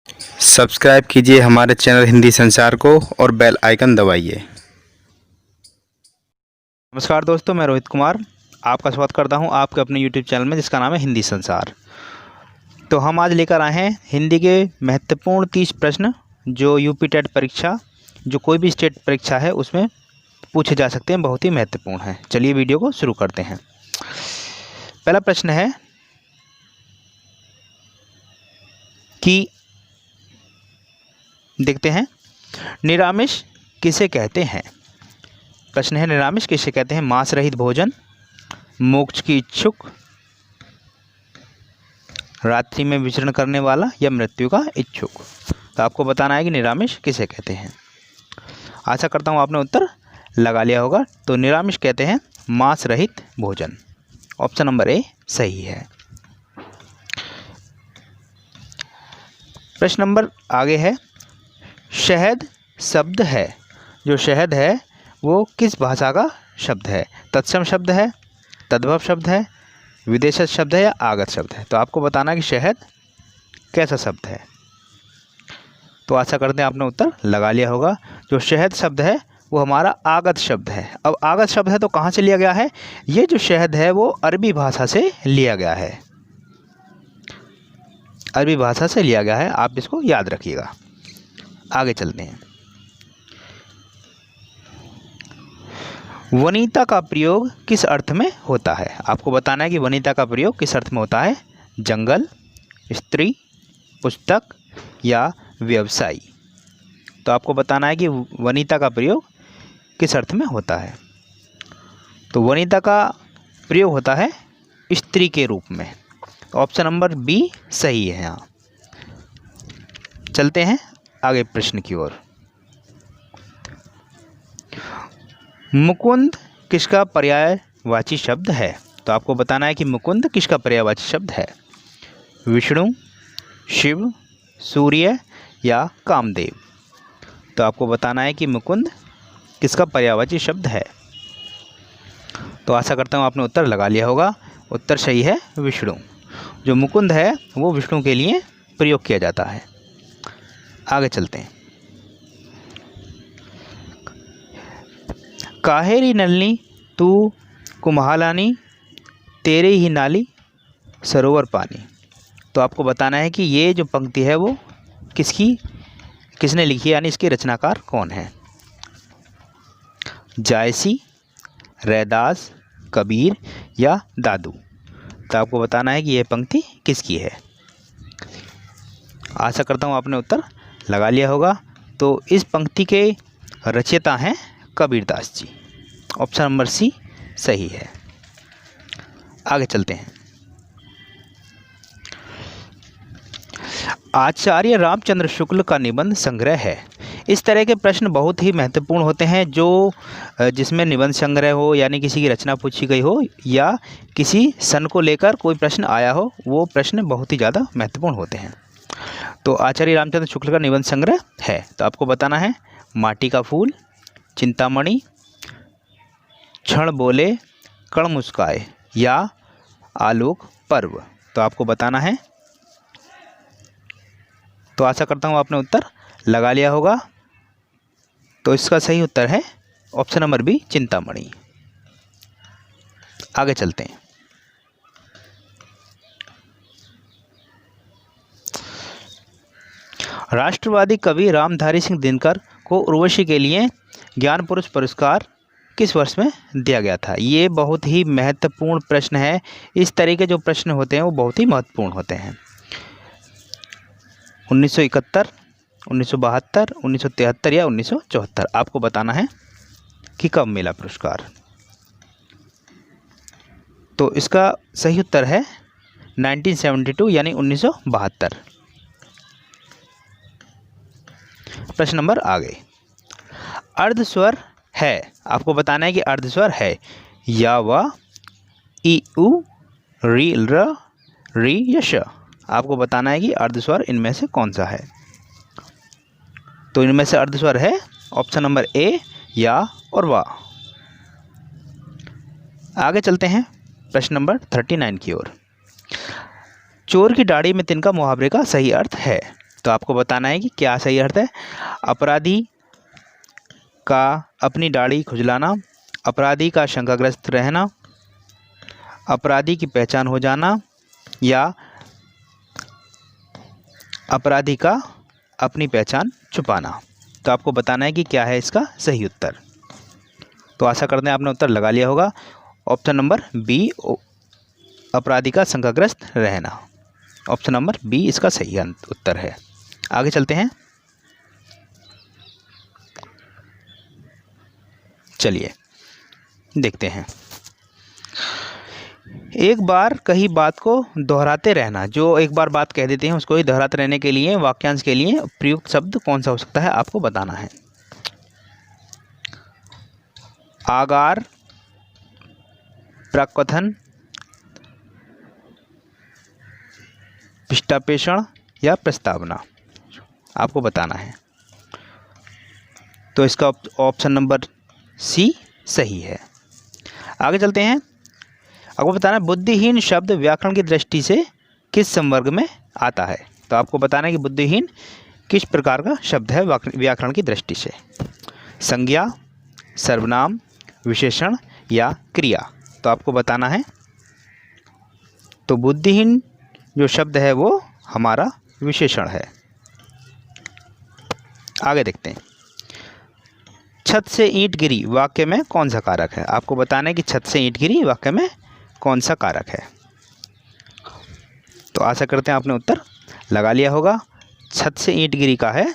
Subscribe कीजिए हमारे channel Hindi संचार को और बेल आइकन दबाइए। नमस्कार दोस्तों, मैं रोहित कुमार आपका स्वागत करता हूं आपके अपने YouTube चैनल में जिसका नाम है हिंदी संसार। तो हम आज लेकर आए हैं हिंदी के महत्वपूर्ण 30 प्रश्न जो यूपी टेट परीक्षा, जो कोई भी स्टेट परीक्षा है उसमें पूछे जा सकते हैं, बहुत ही महत्वपूर्ण है। चलिए वीडियो को शुरू करते हैं। पहला प्रश्न है कि देखते हैं, निरामिष किसे कहते हैं। प्रश्न है, निरामिष किसे कहते हैं। मांस रहित भोजन, मोक्ष की इच्छुक, रात्रि में विचरण करने वाला या मृत्यु का इच्छुक। तो आपको बताना है कि निरामिष किसे कहते हैं। आशा करता हूँ आपने उत्तर लगा लिया होगा। तो निरामिष कहते हैं मांस रहित भोजन। ऑप्शन नंबर ए सही है। प्रश्न नंबर आगे है, शहद शब्द है, जो शहद है वो किस भाषा का शब्द है। तत्सम शब्द है, तद्भव शब्द है, विदेशज शब्द है या आगत शब्द है। तो आपको बताना है कि शहद कैसा शब्द है। तो आशा करते हैं आपने उत्तर लगा लिया होगा। जो शहद शब्द है वो हमारा आगत शब्द है। अब आगत शब्द है तो कहाँ से लिया गया है। ये जो शहद है वो अरबी भाषा से लिया गया है, अरबी भाषा से लिया गया है। आप इसको याद रखिएगा। आगे चलते हैं। वनिता का प्रयोग किस अर्थ में होता है। आपको बताना है कि वनिता का प्रयोग किस अर्थ में होता है। जंगल, स्त्री, पुस्तक या व्यवसायी। तो आपको बताना है कि वनिता का प्रयोग किस अर्थ में होता है। तो वनिता का प्रयोग होता है स्त्री के रूप में। ऑप्शन नंबर बी सही है। यहाँ चलते हैं आगे प्रश्न की ओर। मुकुंद किसका पर्यायवाची शब्द है। तो आपको बताना है कि मुकुंद किसका पर्यायवाची शब्द है। विष्णु, शिव, सूर्य या कामदेव। तो आपको बताना है कि मुकुंद किसका पर्यायवाची शब्द है। तो आशा करता हूँ आपने उत्तर लगा लिया होगा। उत्तर सही है, विष्णु। जो मुकुंद है वो विष्णु के लिए प्रयोग किया जाता है। आगे चलते हैं। काहेरी नलनी तू कुम्हालानी, तेरे ही नाली सरोवर पानी। तो आपको बताना है कि ये जो पंक्ति है वो किसने लिखी है, यानी इसके रचनाकार कौन है। जायसी, रैदास, कबीर या दादू। तो आपको बताना है कि यह पंक्ति किसकी है। आशा करता हूँ आपने उत्तर लगा लिया होगा। तो इस पंक्ति के रचयिता हैं कबीरदास जी। ऑप्शन नंबर सी सही है। आगे चलते हैं। आचार्य रामचंद्र शुक्ल का निबंध संग्रह है। इस तरह के प्रश्न बहुत ही महत्वपूर्ण होते हैं, जो जिसमें निबंध संग्रह हो, यानी किसी की रचना पूछी गई हो या किसी सन को लेकर कोई प्रश्न आया हो, वो प्रश्न बहुत ही ज़्यादा महत्वपूर्ण होते हैं। तो आचार्य रामचंद्र शुक्ल का निबंध संग्रह है। तो आपको बताना है माटी का फूल, चिंतामणि, क्षण बोले कण मुस्काए या आलोक पर्व। तो आपको बताना है। तो आशा करता हूँ आपने उत्तर लगा लिया होगा। तो इसका सही उत्तर है ऑप्शन नंबर बी, चिंतामणि। आगे चलते हैं। राष्ट्रवादी कवि रामधारी सिंह दिनकर को उर्वशी के लिए ज्ञान पुरुष पुरस्कार किस वर्ष में दिया गया था। ये बहुत ही महत्वपूर्ण प्रश्न है। इस तरह के जो प्रश्न होते हैं वो बहुत ही महत्वपूर्ण होते हैं। 1971, 1972, 1973 या 1974। आपको बताना है कि कब मिला पुरस्कार। तो इसका सही उत्तर है 1972 यानी 1972। प्रश्न नंबर आगे। अर्धस्वर है। आपको बताना है कि अर्धस्वर है या व, ई, उ, री, र, री या श। आपको बताना है कि अर्धस्वर इनमें से कौन सा है। तो इनमें से अर्धस्वर है ऑप्शन नंबर ए, या और वा। आगे चलते हैं प्रश्न नंबर 39 की ओर। चोर की दाढ़ी में तिनका मुहावरे का सही अर्थ है। तो आपको बताना है कि क्या सही अर्थ है। अपराधी का अपनी दाढ़ी खुजलाना, अपराधी का शंकाग्रस्त रहना, अपराधी की पहचान हो जाना, या अपराधी का अपनी पहचान छुपाना। तो आपको बताना है कि क्या है इसका सही उत्तर। तो आशा करते हैं आपने उत्तर लगा लिया होगा। ऑप्शन नंबर बी, अपराधी का शंकाग्रस्त रहना। ऑप्शन नंबर बी इसका सही उत्तर है। आगे चलते हैं। चलिए देखते हैं। एक बार कही बात को दोहराते रहना, जो एक बार बात कह देते हैं उसको ही दोहराते रहने के लिए वाक्यांश के लिए प्रयुक्त शब्द कौन सा हो सकता है, आपको बताना है। आगार, प्रकथन, पृष्ठापेषण या प्रस्तावना, आपको बताना है। तो इसका ऑप्शन नंबर सी सही है। आगे चलते हैं। आपको बताना है बुद्धिहीन शब्द व्याकरण की दृष्टि से किस संवर्ग में आता है। तो आपको बताना है कि बुद्धिहीन किस प्रकार का शब्द है व्याकरण की दृष्टि से। संज्ञा, सर्वनाम, विशेषण या क्रिया। तो आपको बताना है। तो बुद्धिहीन जो शब्द है वो हमारा विशेषण है। आगे देखते हैं। छत से ईंट गिरी वाक्य में कौन सा कारक है। आपको बताना है कि छत से ईंट गिरी वाक्य में कौन सा कारक है। तो आशा करते हैं आपने उत्तर लगा लिया होगा। छत से ईंट गिरी का है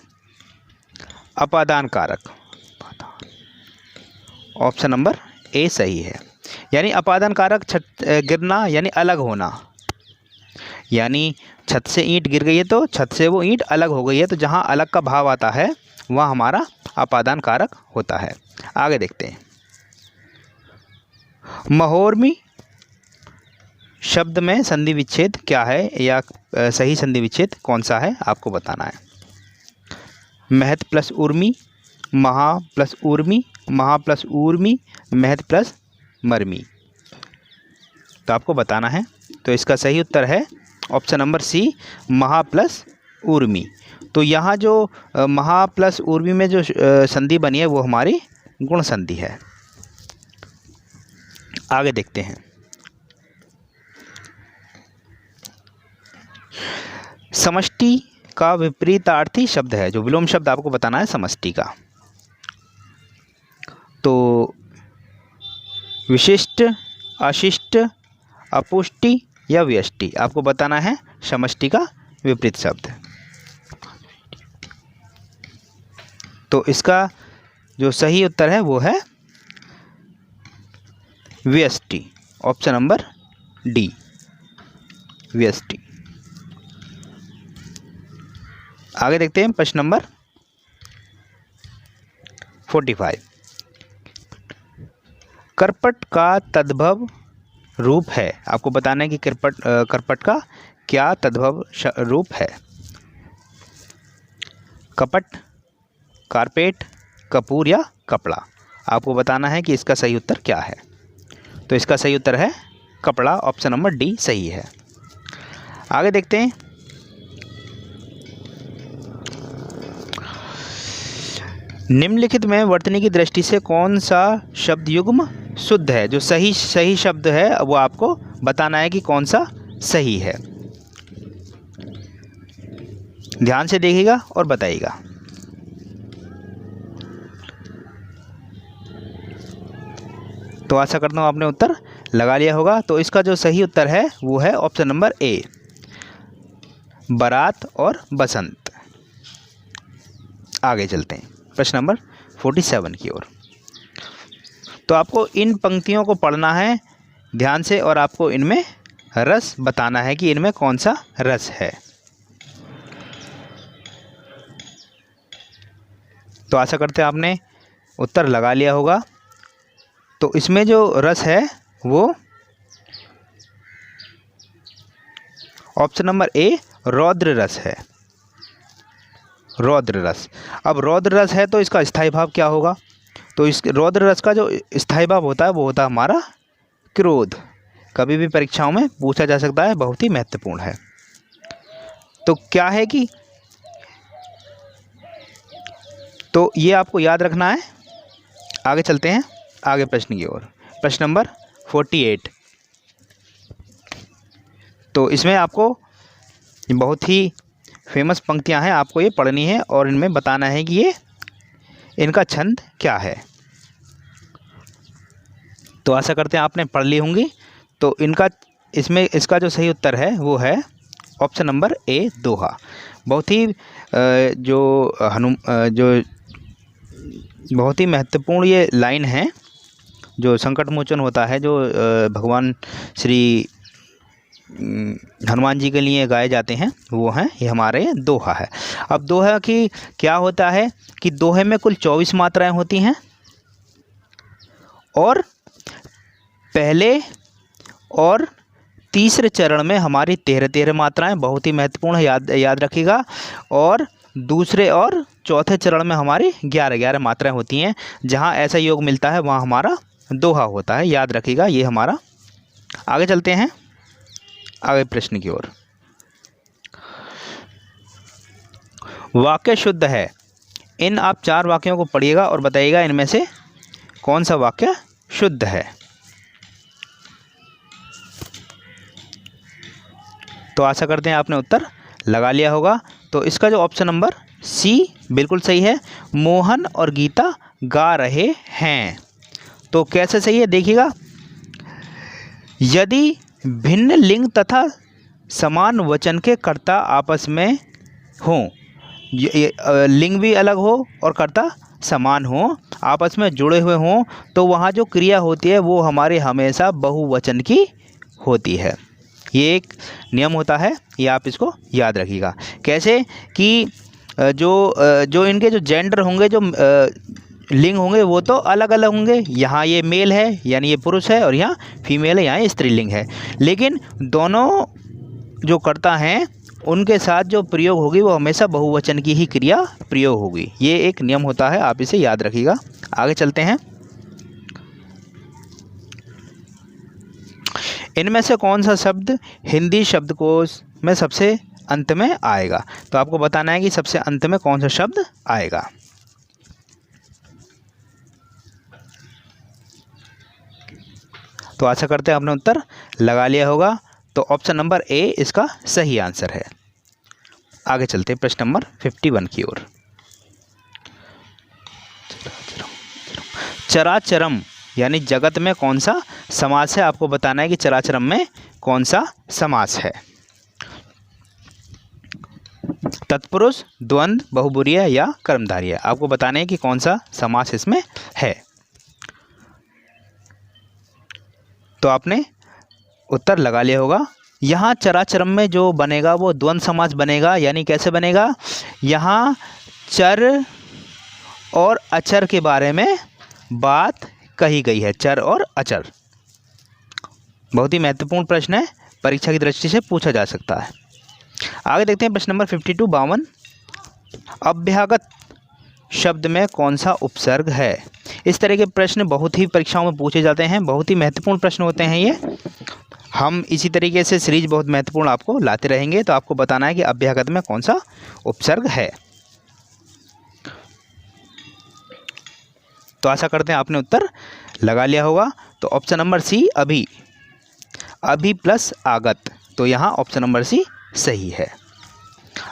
अपादान कारक। ऑप्शन नंबर ए सही है। यानी अपादान कारक छत गिरना यानी अलग होना, यानी छत से ईंट गिर गई है तो छत से वो ईंट अलग हो गई है, तो जहाँ अलग का भाव आता है वह हमारा अपादान कारक होता है। आगे देखते हैं। महोर्मी शब्द में संधि विच्छेद क्या है, या सही संधि विच्छेद कौन सा है, आपको बताना है। महत प्लस उर्मी, महा प्लस उर्मी, महा प्लस ऊर्मी, महत प्लस मर्मी। तो आपको बताना है। तो इसका सही उत्तर है ऑप्शन नंबर सी, महा प्लस ऊर्मी। तो यहाँ जो महा प्लस ऊर्मी में जो संधि बनी है वो हमारी गुण संधि है। आगे देखते हैं। समष्टि का विपरीतार्थी शब्द है, जो विलोम शब्द आपको बताना है समष्टि का। तो विशिष्ट, अशिष्ट, अपुष्टि या व्यष्टि, आपको बताना है समष्टि का विपरीत शब्द। तो इसका जो सही उत्तर है वो है व्यष्टि। ऑप्शन नंबर डी, व्यष्टि। आगे देखते हैं प्रश्न नंबर 45। करपट का तद्भव रूप है। आपको बताना है कि करपट का क्या तद्भव रूप है। कपट, कारपेट, कपूर या कपड़ा। आपको बताना है कि इसका सही उत्तर क्या है। तो इसका सही उत्तर है कपड़ा। ऑप्शन नंबर डी सही है। आगे देखते हैं। निम्नलिखित में वर्तनी की दृष्टि से कौन सा शब्द युग्म शुद्ध है। जो सही शब्द है वो आपको बताना है कि कौन सा सही है। ध्यान से देखिएगा और बताइएगा। तो आशा करता हूँ आपने उत्तर लगा लिया होगा। तो इसका जो सही उत्तर है वो है ऑप्शन नंबर ए, बारात और बसंत। आगे चलते हैं प्रश्न नंबर 47 की ओर। तो आपको इन पंक्तियों को पढ़ना है ध्यान से और आपको इनमें रस बताना है कि इनमें कौन सा रस है। तो आशा करते हैं आपने उत्तर लगा लिया होगा। तो इसमें जो रस है वो ऑप्शन नंबर ए, रौद्र रस है। रौद्र रस। अब रौद्र रस है तो इसका स्थायी भाव क्या होगा। तो इस रौद्र रस का जो स्थायी भाव होता है वो होता है हमारा क्रोध। कभी भी परीक्षाओं में पूछा जा सकता है, बहुत ही महत्वपूर्ण है। तो क्या है कि तो ये आपको याद रखना है। आगे चलते हैं आगे प्रश्न की ओर। प्रश्न नंबर 48। तो इसमें आपको बहुत ही फेमस पंक्तियां हैं, आपको ये पढ़नी है और इनमें बताना है कि ये इनका छंद क्या है। तो आशा करते हैं आपने पढ़ ली होंगी। तो इसका जो सही उत्तर है वो है ऑप्शन नंबर ए, दोहा। बहुत ही बहुत ही महत्वपूर्ण ये लाइन है, जो संकट मोचन होता है, जो भगवान श्री हनुमान जी के लिए गाए जाते हैं, वो हैं ये हमारे दोहा है। अब दोहा की क्या होता है कि दोहे में कुल 24 मात्राएं होती हैं और पहले और तीसरे चरण में हमारी 13 मात्राएं, बहुत ही महत्वपूर्ण है, याद रखिएगा। और दूसरे और चौथे चरण में हमारी 11 मात्राएं होती हैं। जहां ऐसा योग मिलता है वहां हमारा दोहा होता है, याद रखिएगा ये हमारा। आगे चलते हैं आगे प्रश्न की ओर। वाक्य शुद्ध है। इन आप 4 वाक्यों को पढ़िएगा और बताइएगा इनमें से कौन सा वाक्य शुद्ध है। तो आशा करते हैं आपने उत्तर लगा लिया होगा। तो इसका जो ऑप्शन नंबर सी बिल्कुल सही है, मोहन और गीता गा रहे हैं। तो कैसे सही है देखिएगा, यदि भिन्न लिंग तथा समान वचन के कर्ता आपस में हों, लिंग भी अलग हो और कर्ता समान हो, आपस में जुड़े हुए हों, तो वहाँ जो क्रिया होती है वो हमारे हमेशा बहुवचन की होती है। ये एक नियम होता है, ये आप इसको याद रखिएगा। कैसे कि जो इनके जो जेंडर होंगे, जो लिंग होंगे, वो तो अलग अलग होंगे। यहाँ ये मेल है यानी ये पुरुष है, और यहाँ फीमेल है, यहाँ ये स्त्रीलिंग है। लेकिन दोनों जो कर्ता हैं उनके साथ जो प्रयोग होगी वो हमेशा बहुवचन की ही क्रिया प्रयोग होगी। ये एक नियम होता है, आप इसे याद रखिएगा। आगे चलते हैं। इनमें से कौन सा शब्द हिंदी शब्दकोश में सबसे अंत में आएगा। तो आपको बताना है कि सबसे अंत में कौन सा शब्द आएगा। तो आशा करते हैं आपने उत्तर लगा लिया होगा। तो ऑप्शन नंबर ए इसका सही आंसर है। आगे चलते हैं प्रश्न नंबर 51 की ओर। चराचरम यानी जगत में कौन सा समास है, आपको बताना है कि चराचरम में कौन सा समास है। तत्पुरुष, द्वंद्व, बहुब्रीहि या कर्मधारय, आपको बताना है कि कौन सा समास इसमें है। तो आपने उत्तर लगा लिया होगा। यहाँ चराचरम में जो बनेगा वो द्वंद्व समास बनेगा। यानी कैसे बनेगा, यहाँ चर और अचर के बारे में बात कही गई है। चर और अचर बहुत ही महत्वपूर्ण प्रश्न है, परीक्षा की दृष्टि से पूछा जा सकता है। आगे देखते हैं प्रश्न नंबर 52 52। अभ्यागत शब्द में कौन सा उपसर्ग है। इस तरह के प्रश्न बहुत ही परीक्षाओं में पूछे जाते हैं, बहुत ही महत्वपूर्ण प्रश्न होते हैं ये। हम इसी तरीके से सीरीज बहुत महत्वपूर्ण आपको लाते रहेंगे। तो आपको बताना है कि अभ्यागत में कौन सा उपसर्ग है। तो आशा करते हैं आपने उत्तर लगा लिया होगा। तो ऑप्शन नंबर सी, अभी प्लस आगत, तो यहाँ ऑप्शन नंबर सी सही है।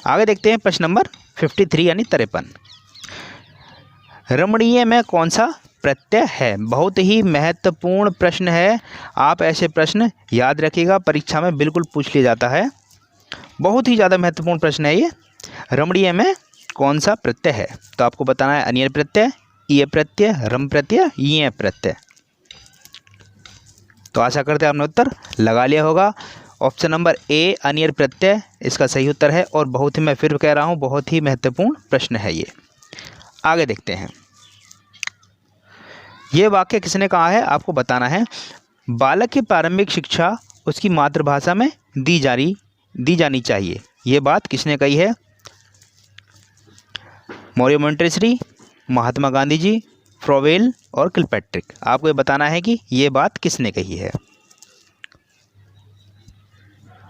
आगे देखते हैं प्रश्न नंबर 53 यानी 53। रमणीय में कौन सा प्रत्यय है। बहुत ही महत्वपूर्ण प्रश्न है, आप ऐसे प्रश्न याद रखिएगा, परीक्षा में बिल्कुल पूछ लिया जाता है। बहुत ही ज़्यादा महत्वपूर्ण प्रश्न है ये। रमणीय में कौन सा प्रत्यय है। तो आपको बताना है अनियर प्रत्यय, ईय प्रत्यय, रम प्रत्यय, ईय प्रत्यय। तो आशा करते हैं आपने उत्तर लगा लिया होगा। ऑप्शन नंबर ए अनियर प्रत्यय इसका सही उत्तर है। और बहुत ही, मैं फिर कह रहा हूँ, बहुत ही महत्वपूर्ण प्रश्न है ये। आगे देखते हैं। ये वाक्य किसने कहा है, आपको बताना है। बालक की प्रारंभिक शिक्षा उसकी मातृभाषा में दी जानी चाहिए। ये बात किसने कही है। मौर्य मोंटेसरी, महात्मा गांधी जी, फ्रोवेल और किलपैट्रिक। आपको ये बताना है कि ये बात किसने कही है।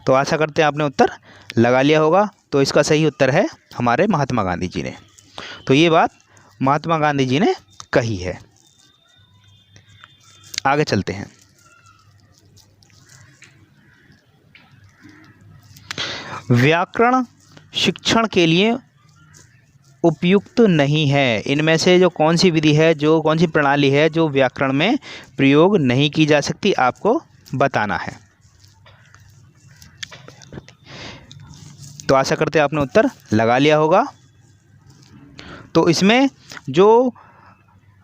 तो आशा करते हैं आपने उत्तर लगा लिया होगा। तो इसका सही उत्तर है हमारे महात्मा गांधी जी ने। तो ये बात महात्मा गांधी जी ने कही है। आगे चलते हैं। व्याकरण शिक्षण के लिए उपयुक्त नहीं है। इनमें से जो कौन सी विधि है, जो कौन सी प्रणाली है जो व्याकरण में प्रयोग नहीं की जा सकती, आपको बताना है। तो आशा करते हैं आपने उत्तर लगा लिया होगा। तो इसमें जो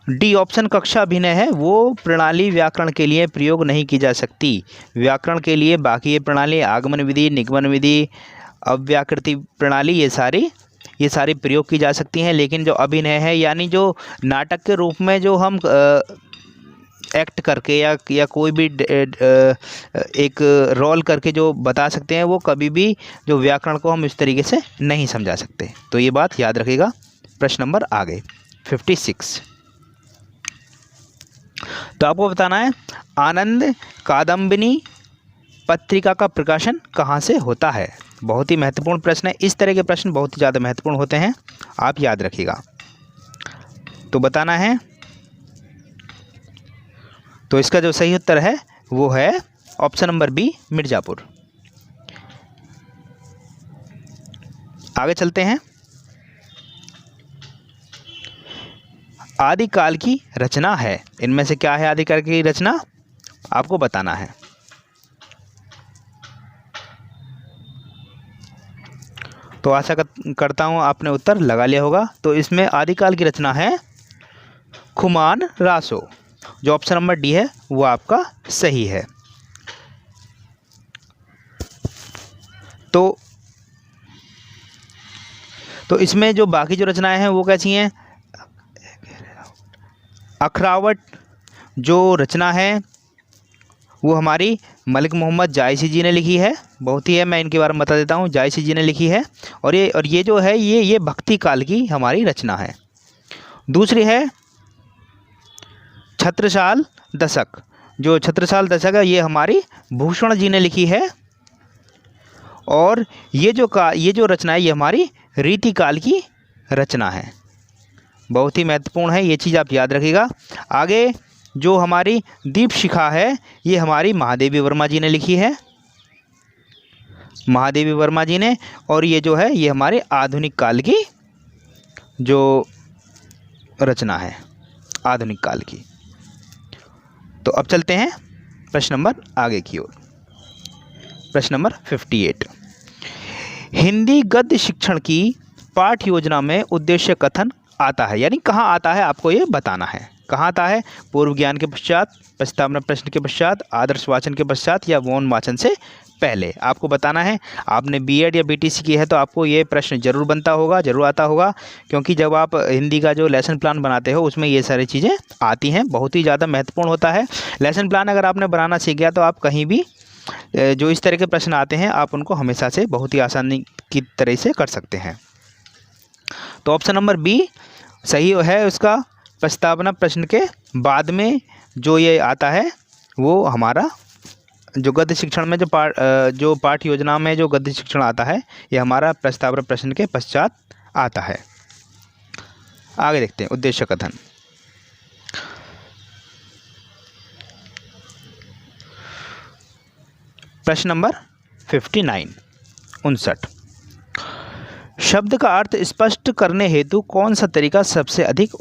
डी ऑप्शन कक्षा अभिनय है वो प्रणाली व्याकरण के लिए प्रयोग नहीं की जा सकती। व्याकरण के लिए बाकी ये प्रणाली आगमन विधि, निगमन विधि, अव्याकृति प्रणाली, ये सारी प्रयोग की जा सकती हैं। लेकिन जो अभिनय है यानी जो नाटक के रूप में जो हम एक्ट करके या कोई भी एक रोल करके जो बता सकते हैं, वो कभी भी जो व्याकरण को हम इस तरीके से नहीं समझा सकते। तो ये बात याद रखिएगा। प्रश्न नंबर आगे 56। तो आपको बताना है आनंद कादम्बिनी पत्रिका का प्रकाशन कहाँ से होता है। बहुत ही महत्वपूर्ण प्रश्न है। इस तरह के प्रश्न बहुत ही ज़्यादा महत्वपूर्ण होते हैं, आप याद रखिएगा। तो बताना है। तो इसका जो सही उत्तर है वो है ऑप्शन नंबर बी, मिर्ज़ापुर। आगे चलते हैं। आदिकाल की रचना है। इनमें से क्या है आदिकाल की रचना, आपको बताना है। तो आशा करता हूँ आपने उत्तर लगा लिया होगा। तो इसमें आदिकाल की रचना है खुमान रासो। जो ऑप्शन नंबर डी है वो आपका सही है। तो इसमें जो बाकी जो रचनाएं हैं वो कैसी हैं। अखरावट जो रचना है वो हमारी मलिक मोहम्मद जायसी जी ने लिखी है। बहुत ही है, मैं इनके बारे में बता देता हूँ। जायसी जी ने लिखी है और ये जो है ये भक्ति काल की हमारी रचना है। दूसरी है छत्रसाल दशक। जो छत्रसाल दशक है ये हमारी भूषण जी ने लिखी है। और ये जो रचना है ये हमारी रीति काल की रचना है। बहुत ही महत्वपूर्ण है, ये चीज़ आप याद रखिएगा। आगे जो हमारी दीप शिखा है ये हमारी महादेवी वर्मा जी ने लिखी है, महादेवी वर्मा जी ने। और ये जो है ये हमारे आधुनिक काल की जो रचना है, आधुनिक काल की। तो अब चलते हैं प्रश्न नंबर आगे की ओर। प्रश्न नंबर 58। हिंदी गद्य शिक्षण की पाठ्य योजना में उद्देश्य कथन आता है, यानी कहाँ आता है आपको ये बताना है। कहाँ आता है, पूर्व ज्ञान के पश्चात, प्रस्तावना प्रश्न के पश्चात, आदर्श वाचन के पश्चात या मौन वाचन से पहले, आपको बताना है। आपने बीएड या बीटीसी की है तो आपको ये प्रश्न जरूर बनता होगा, जरूर आता होगा, क्योंकि जब आप हिंदी का जो लेसन प्लान बनाते हो उसमें ये सारी चीज़ें आती हैं। बहुत ही ज़्यादा महत्वपूर्ण होता है लेसन प्लान। अगर आपने बनाना सीख गया तो आप कहीं भी जो इस तरह के प्रश्न आते हैं आप उनको हमेशा से बहुत ही आसानी की तरह से कर सकते हैं। तो ऑप्शन नंबर बी सही है उसका। प्रस्तावना प्रश्न के बाद में जो ये आता है वो हमारा जो गद्य शिक्षण में जो पाठ्य योजना में जो गद्य शिक्षण आता है ये हमारा प्रस्तावना प्रश्न के पश्चात आता है। आगे देखते हैं उद्देश्य कथन। प्रश्न नंबर 59। शब्द का अर्थ स्पष्ट करने हेतु कौन सा तरीका सबसे अधिक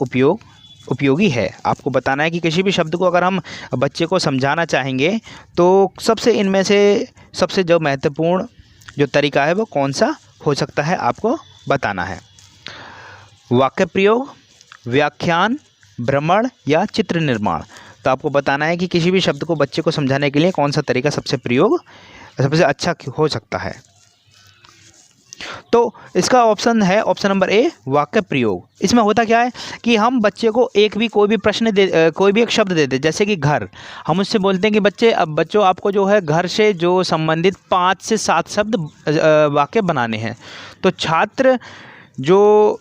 उपयोगी है। आपको बताना है कि किसी भी शब्द को अगर हम बच्चे को समझाना चाहेंगे तो सबसे इनमें से सबसे जो महत्वपूर्ण जो तरीका है वो कौन सा हो सकता है, आपको बताना है। वाक्य प्रयोग, व्याख्यान, भ्रमण या चित्र निर्माण। तो आपको बताना है कि किसी भी शब्द को बच्चे को समझाने के लिए कौन सा तरीका सबसे अच्छा हो सकता है। तो इसका ऑप्शन है ऑप्शन नंबर ए, वाक्य प्रयोग। इसमें होता क्या है कि हम बच्चे को कोई भी प्रश्न कोई भी एक शब्द दे दे, जैसे कि घर। हम उससे बोलते हैं कि बच्चों आपको जो है घर से जो संबंधित 5 से 7 शब्द वाक्य बनाने हैं। तो छात्र जो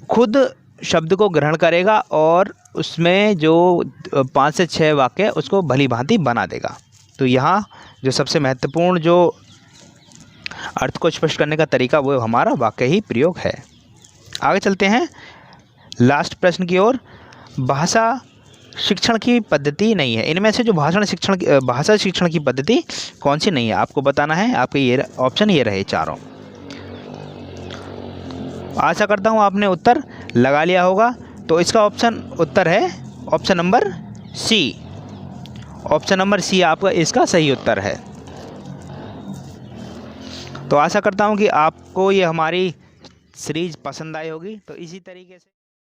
खुद शब्द को ग्रहण करेगा और उसमें जो 5 से 6 वाक्य उसको भली भांति बना देगा। तो यहाँ जो सबसे महत्वपूर्ण जो अर्थ को स्पष्ट करने का तरीका वो हमारा वाक्य ही प्रयोग है। आगे चलते हैं लास्ट प्रश्न की ओर, भाषा शिक्षण की पद्धति नहीं है। इनमें से जो भाषा शिक्षण की पद्धति कौन सी नहीं है, आपको बताना है। आपके ये ऑप्शन ये रहे चारों। आशा करता हूँ आपने उत्तर लगा लिया होगा। तो इसका उत्तर है option number C. Option number C आपका इसका सही उत्तर है। तो आशा करता हूँ कि आपको ये हमारी सीरीज पसंद आई होगी। तो इसी तरीके से